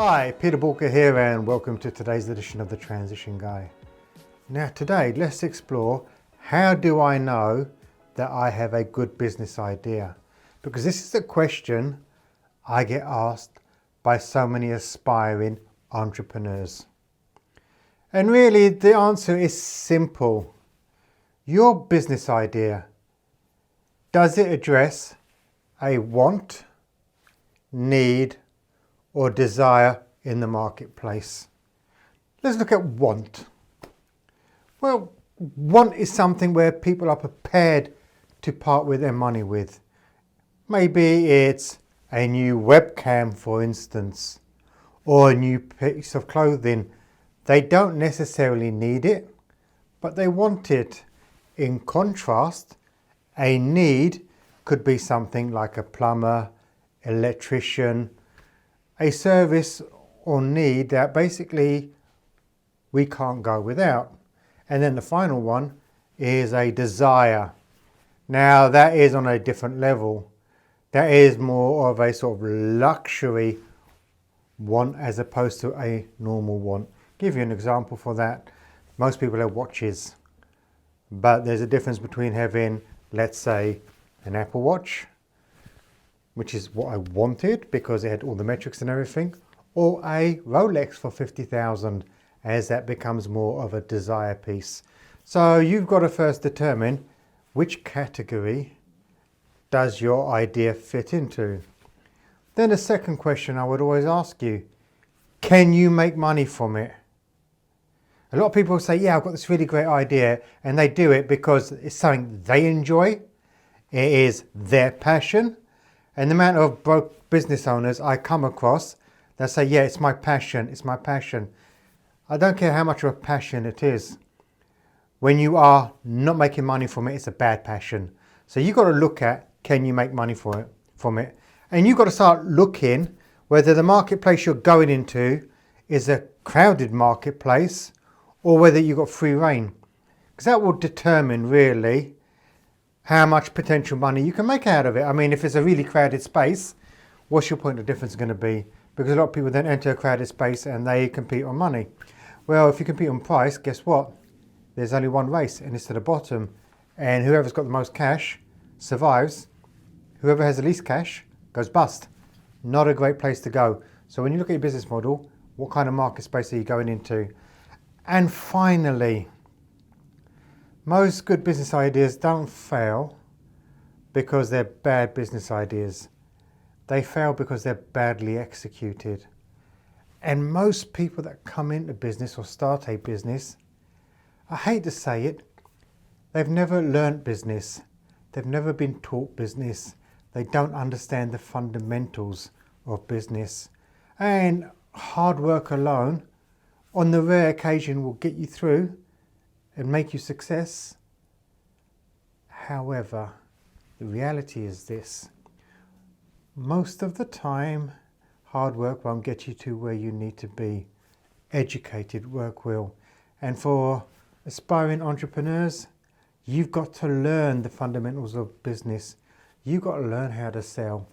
Hi, Peter Boolkah here and welcome to today's edition of The Transition Guy. Now today let's explore, how do I know that I have a good business idea? Because this is a question I get asked by so many aspiring entrepreneurs. And really the answer is simple. Your business idea, does it address a want, need, or desire in the marketplace? Let's look at want. Well, want is something where people are prepared to part with their money with. Maybe it's a new webcam, for instance, or a new piece of clothing. They don't necessarily need it, but they want it. In contrast, a need could be something like a plumber, electrician, a service or need that basically we can't go without. And then the final one is a desire. Now that is on a different level. That is more of a sort of luxury want as opposed to a normal want. Give you an example for that. Most people have watches, but there's a difference between having, let's say, an Apple Watch, which is what I wanted because it had all the metrics and everything, or a Rolex for 50,000, as that becomes more of a desire piece. So you've got to first determine which category does your idea fit into. Then the second question I would always ask you, can you make money from it? A lot of people say, yeah, I've got this really great idea, and they do it because it's something they enjoy. It is their passion. And the amount of broke business owners I come across that say, yeah, it's my passion, it's my passion. I don't care how much of a passion it is. When you are not making money from it, it's a bad passion. So you've got to look at, can you make money from it? And you've got to start looking whether the marketplace you're going into is a crowded marketplace or whether you've got free reign. Because that will determine really how much potential money you can make out of it. I mean, if it's a really crowded space, what's your point of difference going to be? Because a lot of people then enter a crowded space and they compete on money. Well, if you compete on price, guess what? There's only one race and it's to the bottom. And whoever's got the most cash survives. Whoever has the least cash goes bust. Not a great place to go. So when you look at your business model, what kind of market space are you going into? And finally, most good business ideas don't fail because they're bad business ideas. They fail because they're badly executed. And most people that come into business or start a business, I hate to say it, they've never learnt business. They've never been taught business. They don't understand the fundamentals of business. And hard work alone, on the rare occasion, will get you through and make you success. However, the reality is this. Most of the time, hard work won't get you to where you need to be. Educated work will. And for aspiring entrepreneurs, you've got to learn the fundamentals of business. You've got to learn how to sell.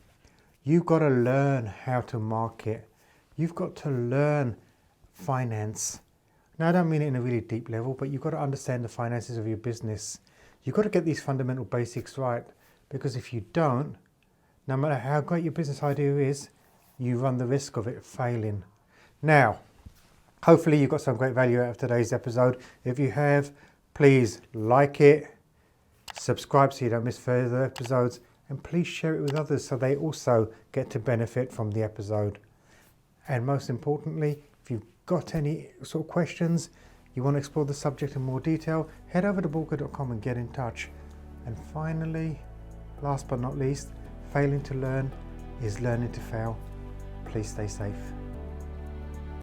You've got to learn how to market. You've got to learn finance. Now, I don't mean it in a really deep level, but you've got to understand the finances of your business. You've got to get these fundamental basics right, because if you don't, no matter how great your business idea is, you run the risk of it failing. Now, hopefully you got some great value out of today's episode. If you have, please like it, subscribe so you don't miss further episodes, and please share it with others so they also get to benefit from the episode. And most importantly, if you've got any sort of questions, you want to explore the subject in more detail, head over to boolkah.com and get in touch. And finally, last but not least, failing to learn is learning to fail. Please stay safe.